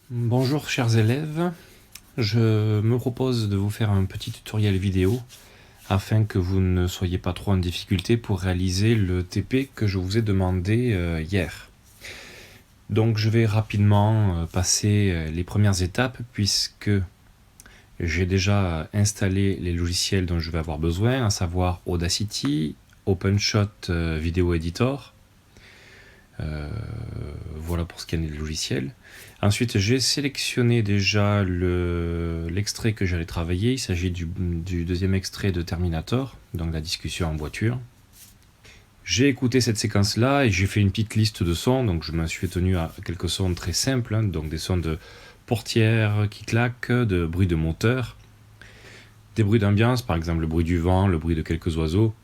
Bonjour chers élèves, je me propose de vous faire un petit tutoriel vidéo afin que vous ne soyez pas trop en difficulté pour réaliser le TP que je vous ai demandé hier. Donc je vais rapidement passer les premières étapes puisque j'ai déjà installé les logiciels dont je vais avoir besoin, à savoir Audacity, OpenShot Video Editor. Voilà pour ce qui est des logiciels. Ensuite, j'ai sélectionné déjà l'extrait que j'allais travailler. Il s'agit du deuxième extrait de Terminator, donc la discussion en voiture. J'ai écouté cette séquence-là et j'ai fait une petite liste de sons. Donc je me suis tenu à quelques sons très simples, hein, donc des sons de portière qui claquent, de bruit de moteur, des bruits d'ambiance, par exemple le bruit du vent, le bruit de quelques oiseaux.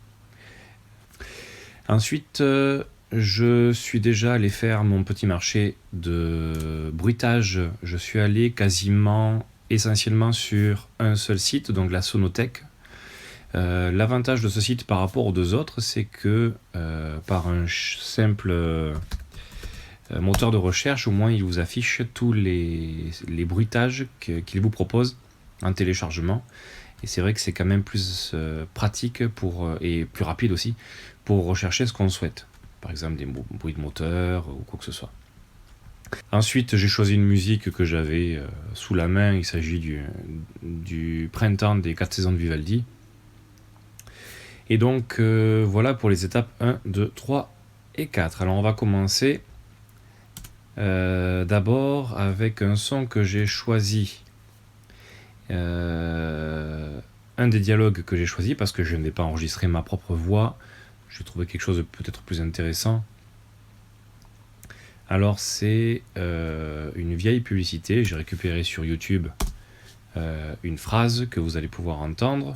Ensuite, je suis déjà allé faire mon petit marché de bruitage. Je suis allé essentiellement sur un seul site, donc la Sonothèque. L'avantage de ce site par rapport aux deux autres, c'est que par un simple moteur de recherche, au moins il vous affiche tous les bruitages qu'il vous propose en téléchargement. Et c'est vrai que c'est quand même plus pratique et plus rapide aussi pour rechercher ce qu'on souhaite. Par exemple des bruits de moteur ou quoi que ce soit. Ensuite, j'ai choisi une musique que j'avais sous la main. Il s'agit du Printemps des 4 saisons de Vivaldi. Et donc, voilà pour les étapes 1, 2, 3 et 4. Alors, on va commencer d'abord avec un son que j'ai choisi. Un des dialogues que j'ai choisi parce que je n'ai pas enregistré ma propre voix. J'ai trouvé quelque chose de peut-être plus intéressant. Alors c'est une vieille publicité, j'ai récupéré sur YouTube une phrase que vous allez pouvoir entendre.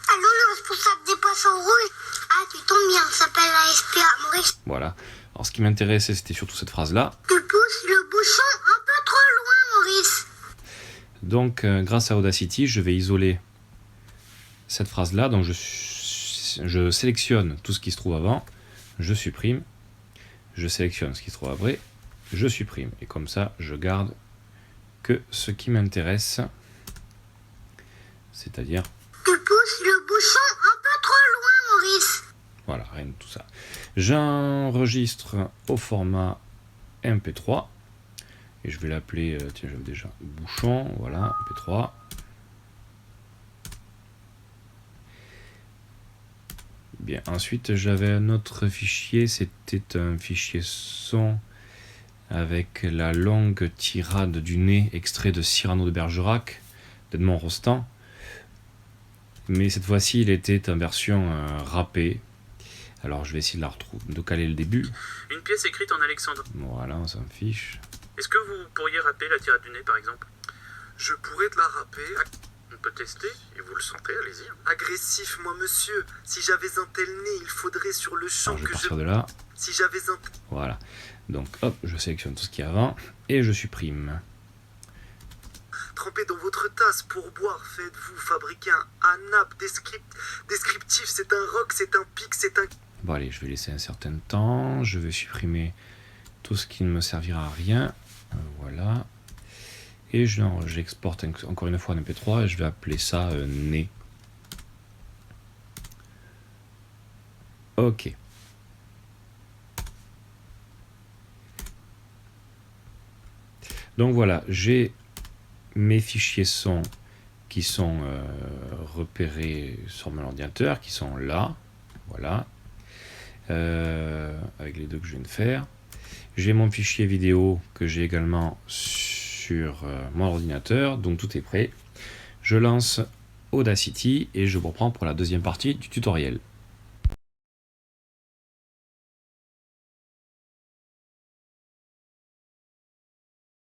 Allô, le responsable des poissons rouges. Ah, tu tombes bien, ça s'appelle la SPA Maurice. Voilà. Alors ce qui m'intéressait, c'était surtout cette phrase-là. Tu pousses le bouchon un peu trop loin, Maurice. Donc grâce à Audacity, je vais isoler cette phrase-là. Donc je sélectionne tout ce qui se trouve avant, je supprime, je sélectionne ce qui se trouve après, je supprime. Et comme ça, je garde que ce qui m'intéresse, c'est-à-dire... Tu pousses le bouchon un peu trop loin, Maurice. Voilà, rien de tout ça. J'enregistre au format MP3. Et je vais l'appeler, tiens, j'avais déjà bouchon, voilà, MP3. Bien, ensuite j'avais un autre fichier, c'était un fichier son avec la longue tirade du nez, extrait de Cyrano de Bergerac, d'Edmond Rostand. Mais cette fois-ci, il était en version rappée. Alors je vais essayer de caler le début. Une pièce écrite en alexandrin. Voilà, on s'en fiche. Est-ce que vous pourriez rapper la tirade du nez, par exemple? Je pourrais te la rapper. On peut tester, et vous le sentez, allez-y. Agressif, moi, monsieur. Si j'avais un tel nez, il faudrait sur le champ Alors, je vais que partir de là. Si j'avais un... Voilà. Donc, hop, je sélectionne tout ce qui est avant et je supprime. Trempé dans votre tasse pour boire, faites-vous fabriquer un nappe descriptif. C'est un roc, c'est un pic, c'est un... Bon, allez, je vais laisser un certain temps. Je vais supprimer tout ce qui ne me servira à rien. Voilà. Et j'exporte encore une fois un MP3 et je vais appeler ça nez. Ok. Donc voilà, j'ai mes fichiers son qui sont repérés sur mon ordinateur, qui sont là. Voilà. Avec les deux que je viens de faire. J'ai mon fichier vidéo que j'ai également sur mon ordinateur, donc tout est prêt. Je lance Audacity et je vous reprends pour la deuxième partie du tutoriel.